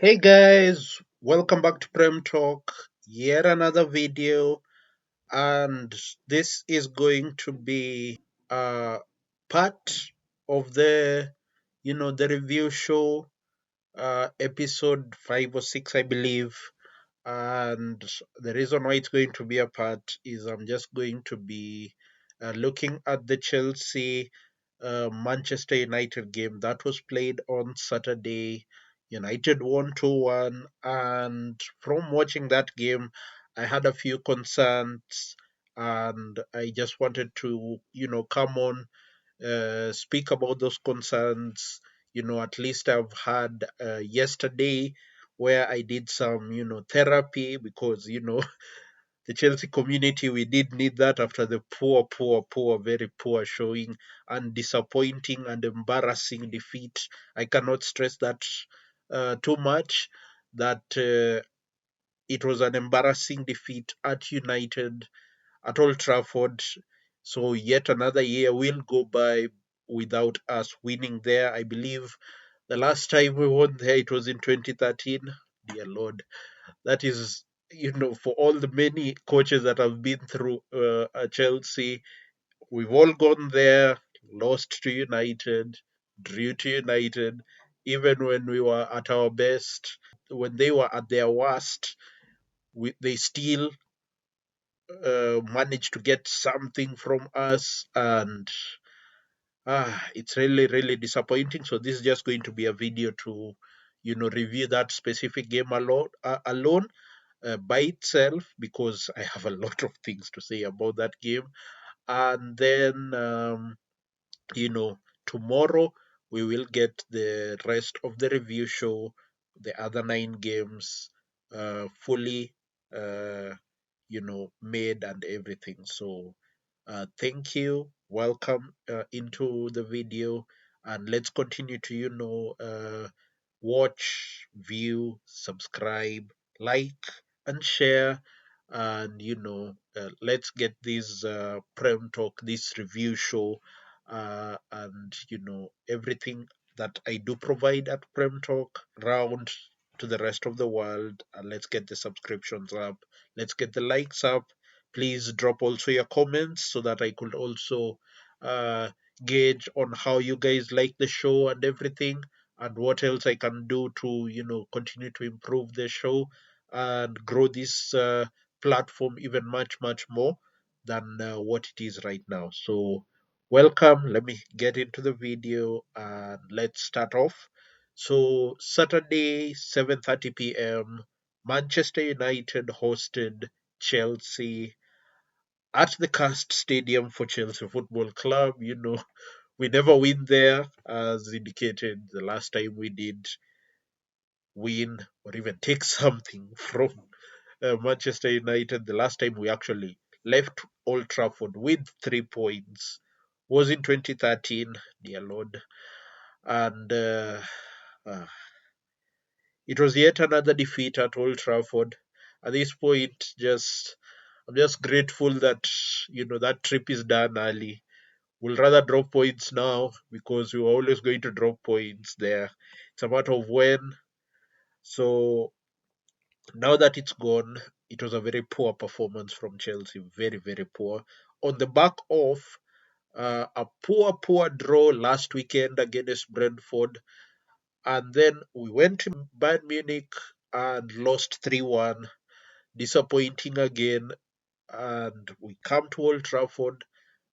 Hey guys, welcome back to Prem Talk. Yet another video, and this is going to be part of the review show, episode 5 or 6, I believe. And the reason why it's going to be a part is I'm just going to be looking at the Chelsea Manchester United game that was played on Saturday. United won 2-1, and from watching that game, I had a few concerns, and I just wanted to, come on, speak about those concerns. At least I've had yesterday where I did some, therapy because, the Chelsea community, we did need that after the very poor showing and disappointing and embarrassing defeat. I cannot stress that too much, that it was an embarrassing defeat at United, at Old Trafford. So yet another year will go by without us winning there. I believe the last time we won there, it was in 2013. Dear Lord, that is, for all the many coaches that have been through at Chelsea, we've all gone there, lost to United, drew to United, even when we were at our best, when they were at their worst, they still managed to get something from us, and it's really, really disappointing. So this is just going to be a video to, review that specific game alone by itself, because I have a lot of things to say about that game. And then, you know, tomorrow we will get the rest of the review show, the other 9 games, fully, uh, made and everything. So, thank you. Welcome into the video, and let's continue to, watch, view, subscribe, like, and share. And let's get this Prem Talk, this review show, and everything that I do provide at Prem Talk round to the rest of the world. And let's get the subscriptions up, let's get the likes up. Please drop also your comments so that I could also uh, gauge on how you guys like the show and everything, and what else I can do to continue to improve the show and grow this platform even much more than what it is right now. So welcome, let me get into the video and let's start off. So Saturday 7:30 p.m. Manchester United hosted Chelsea at the Cast Stadium for Chelsea Football Club. We never win there, as indicated the last time we did win or even take something from Manchester United. The last time we actually left Old Trafford with 3 points was in 2013, dear Lord. And uh, it was yet another defeat at Old Trafford. At this point, I'm just grateful that that trip is done early. We'll rather drop points now because we were always going to drop points there. It's a matter of when. So now that it's gone, it was a very poor performance from Chelsea. Very, very poor. On the back of a poor draw last weekend against Brentford. And then we went to Bayern Munich and lost 3-1. Disappointing again. And we come to Old Trafford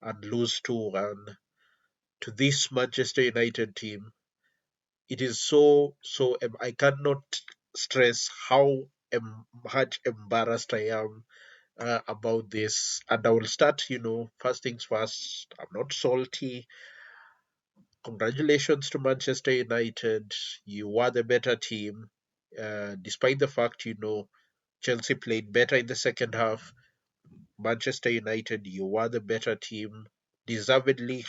and lose 2-1 to this Manchester United team. It is so I cannot stress how much embarrassed I am about this. And I will start, first things first. I'm not salty. Congratulations to Manchester United. You are the better team. Despite the fact, Chelsea played better in the second half. Manchester United, you are the better team. Deservedly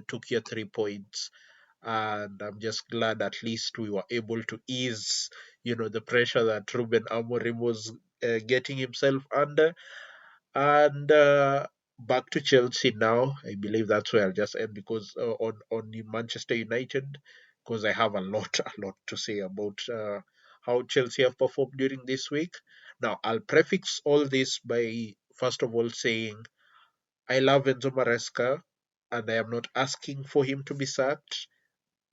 took your 3 points. And I'm just glad at least we were able to ease, the pressure that Ruben Amorim was getting himself under. And back to Chelsea now. I believe that's where I'll just end, because on the Manchester United, because I have a lot to say about how Chelsea have performed during this week. Now, I'll prefix all this by first of all saying I love Enzo Maresca and I am not asking for him to be sacked.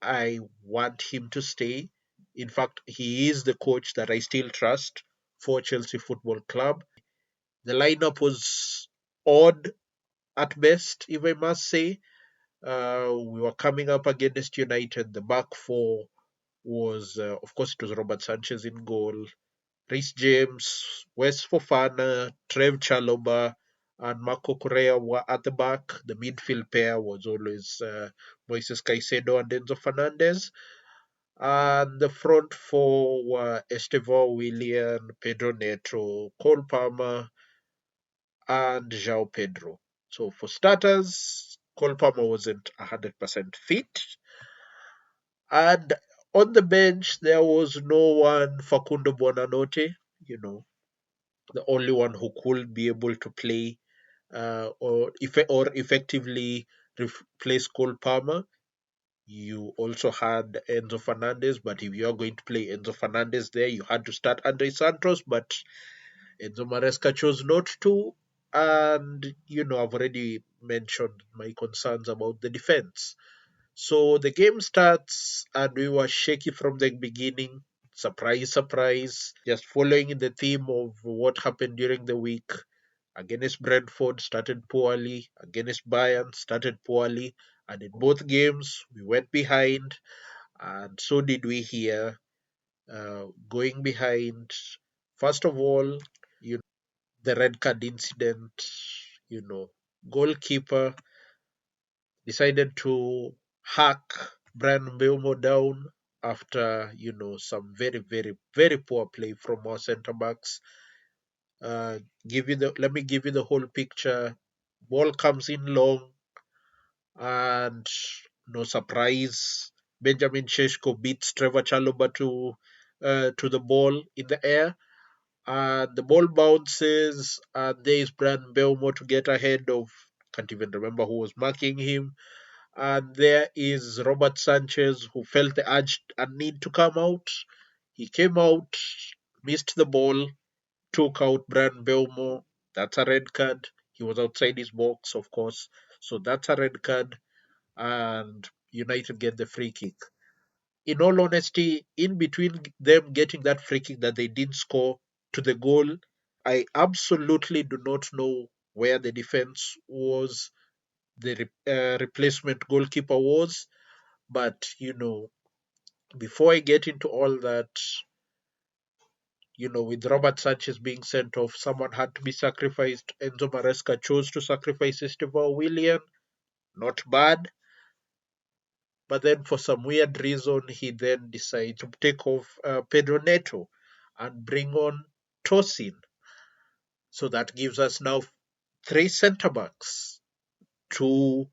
I want him to stay. In fact, he is the coach that I still trust for Chelsea Football Club. The lineup was odd at best, if I must say. We were coming up against United. The back four was, of course, it was Robert Sanchez in goal, Reece James, Wes Fofana, Trev Chalobah, and Marco Correa were at the back. The midfield pair was always Moises Caicedo and Enzo Fernandez. And the front four were Estevao Willian, Pedro Neto, Cole Palmer, and João Pedro. So for starters, Cole Palmer wasn't 100% fit. And on the bench, there was no one Facundo Bonanote, you know, the only one who could be able to play or effectively replace Cole Palmer. You also had Enzo Fernandez, but if you are going to play Enzo Fernandez there, you had to start Andre Santos, but Enzo Maresca chose not to. And, I've already mentioned my concerns about the defense. So the game starts, and we were shaky from the beginning. Surprise, surprise. Just following the theme of what happened during the week. Against Brentford, started poorly. Against Bayern, started poorly. And in both games, we went behind. And so did we here. Going behind. First of all, the red card incident, you know, goalkeeper decided to hack Brian Mbeumo down after, some very, very, very poor play from our centre backs. Let me give you the whole picture. Ball comes in long, and no surprise, Benjamin Sheshko beats Trevor Chalobah to the ball in the air, and the ball bounces, and there is Brian Belmo to get ahead of, can't even remember who was marking him, and there is Robert Sanchez who felt the urge and need to come out. He came out, missed the ball, took out Brian Belmo. That's a red card. He was outside his box, of course, so that's a red card, and United get the free kick. In all honesty, in between them getting that free kick that they didn't score to the goal, I absolutely do not know where the defense was, the replacement goalkeeper was. But, before I get into all that, with Robert Sanchez being sent off, someone had to be sacrificed. Enzo Maresca chose to sacrifice Estevao Willian. Not bad. But then, for some weird reason, he then decided to take off Pedro Neto and bring on Tosin. So that gives us now three centre backs, two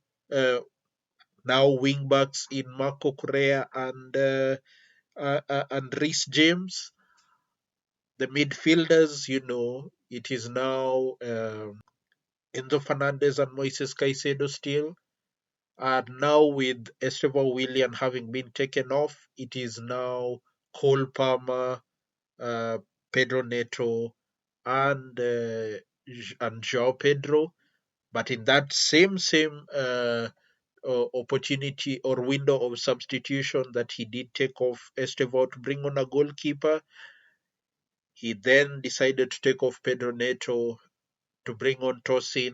now wing backs in Marco Correa and Reece James. The midfielders, it is now Enzo Fernandez and Moises Caicedo still. And now with Esteban Willian having been taken off, it is now Cole Palmer, uh, Pedro Neto, and João Pedro. But in that same opportunity or window of substitution that he did take off Estevao to bring on a goalkeeper, he then decided to take off Pedro Neto to bring on Tosin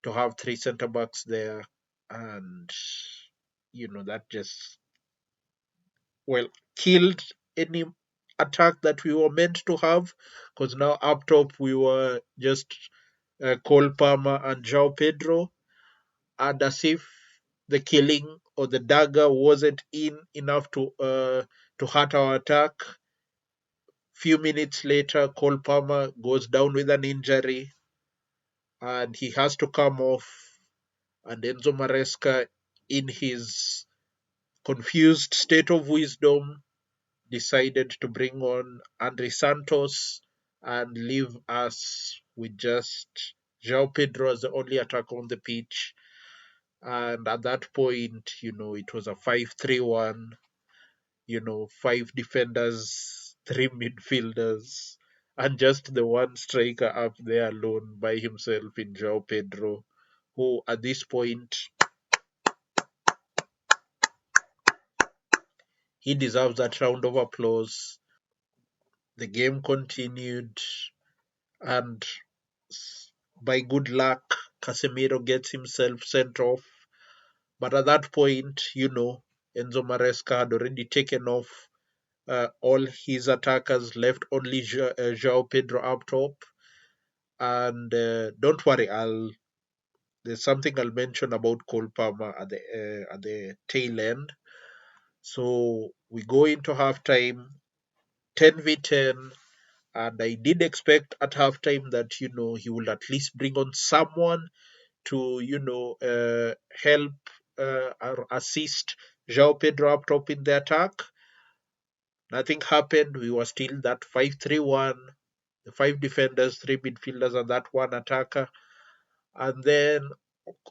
to have three centre backs there, and that just killed any attack that we were meant to have, because now up top we were just Cole Palmer and João Pedro, and as if the killing or the dagger wasn't in enough to hurt our attack. Few minutes later, Cole Palmer goes down with an injury, and he has to come off. And Enzo Maresca, in his confused state of wisdom, decided to bring on Andre Santos and leave us with just João Pedro as the only attacker on the pitch. And at that point, it was a 5-3-1. five defenders, three midfielders, and just the one striker up there alone by himself in João Pedro, who at this point he deserves that round of applause. The game continued, and by good luck, Casemiro gets himself sent off. But at that point, Enzo Maresca had already taken off all his attackers, left only João Pedro up top. And don't worry, there's something I'll mention about Cole Palmer at the tail end. So we go into halftime, 10v10, and I did expect at halftime that he will at least bring on someone to help or assist João Pedro up top in the attack. Nothing happened. We were still that 5-3-1, the five defenders, three midfielders, and that one attacker. And then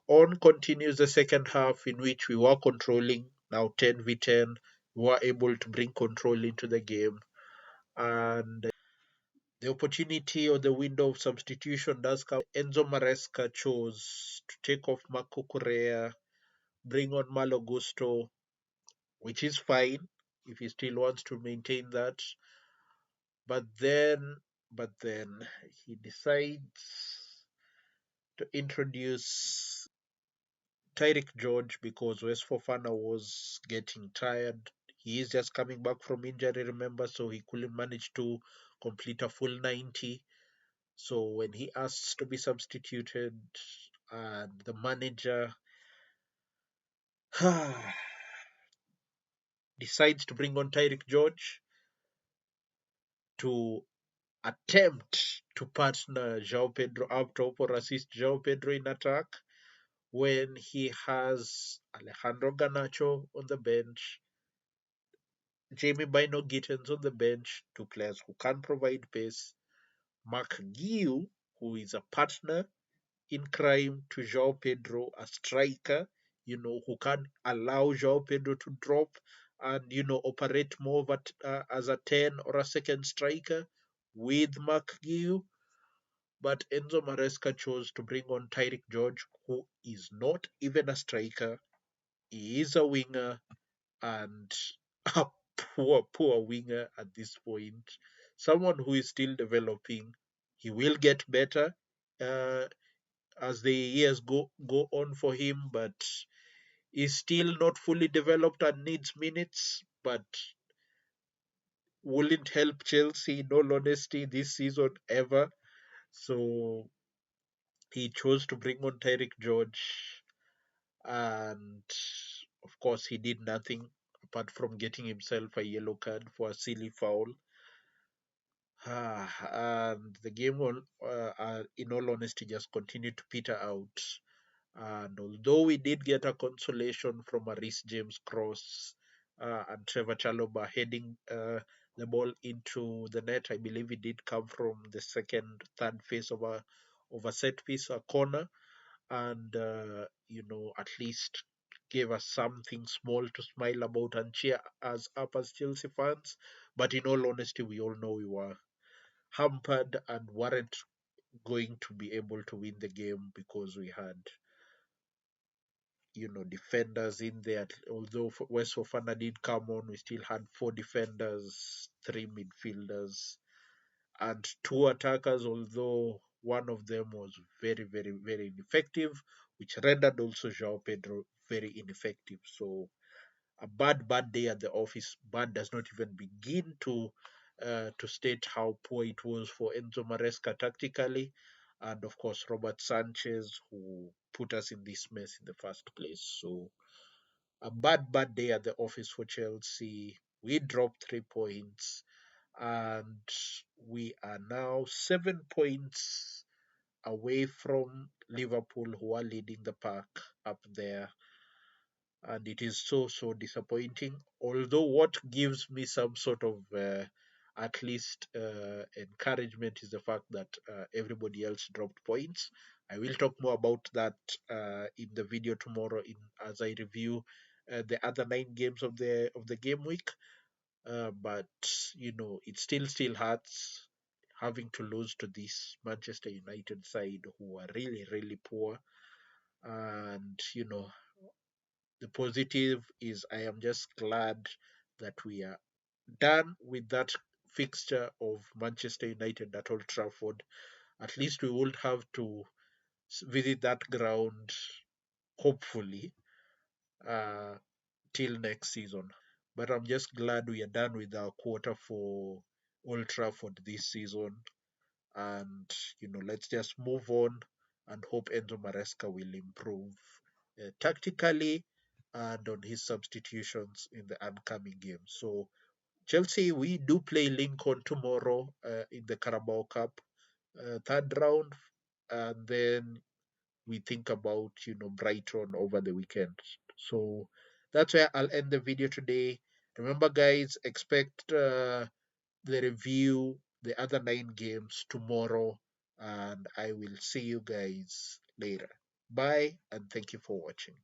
on continues the second half, in which we were controlling, now 10v10. We were able to bring control into the game. And the opportunity or the window of substitution does come. Enzo Maresca chose to take off Marco Correa, bring on Malo Gusto, which is fine if he still wants to maintain that. But then he decides to introduce Tyrick George because West Fofana was getting tired. He is just coming back from injury, remember, so he couldn't manage to complete a full 90. So when he asks to be substituted, and the manager decides to bring on Tyrick George to attempt to partner João Pedro up top or assist João Pedro in attack, when he has Alejandro Garnacho on the bench, Jamie Bino Gittens on the bench, two players who can provide pace, Mark Giu, who is a partner in crime to João Pedro, a striker, who can allow João Pedro to drop and, operate more as a 10 or a second striker with Mark Giu. But Enzo Maresca chose to bring on Tyrick George, who is not even a striker. He is a winger, and a poor winger at this point. Someone who is still developing. He will get better uh, as the years go on for him, but is still not fully developed and needs minutes. But wouldn't help Chelsea, in all honesty, this season ever. So he chose to bring on Tyrick George, and of course he did nothing apart from getting himself a yellow card for a silly foul. And the game will, in all honesty, just continued to peter out. And although we did get a consolation from a Reece James cross and Trevor Chalobah heading the ball into the net, I believe it did come from the third phase of a set piece, a corner, and at least gave us something small to smile about and cheer us up as Chelsea fans. But in all honesty, we all know we were hampered and weren't going to be able to win the game because we had defenders in there. Although West Fofana did come on, we still had four defenders, three midfielders, and two attackers, although one of them was very, very, very ineffective, which rendered also João Pedro very ineffective. So a bad day at the office. Bad does not even begin to state how poor it was for Enzo Maresca tactically, and of course Robert Sanchez, who put us in this mess in the first place. So a bad day at the office for Chelsea. We dropped 3 points, and we are now 7 points away from Liverpool, who are leading the pack up there. And it is so disappointing. Although what gives me some sort of at least encouragement is the fact that everybody else dropped points. I will talk more about that in the video tomorrow as I review the other 9 games of the game week. but it still hurts having to lose to this Manchester United side who are really really poor. And the positive is I am just glad that we are done with that fixture of Manchester United at Old Trafford. At least we would have to visit that ground, hopefully, uh, till next season. But I'm just glad we are done with our quota for Old Trafford this season. And, let's just move on and hope Enzo Maresca will improve tactically and on his substitutions in the upcoming games. So, Chelsea, we do play Lincoln tomorrow in the Carabao Cup third round, and then we think about Brighton over the weekend. So that's where I'll end the video today. Remember, guys, expect the review, the other 9 games tomorrow, and I will see you guys later. Bye, and thank you for watching.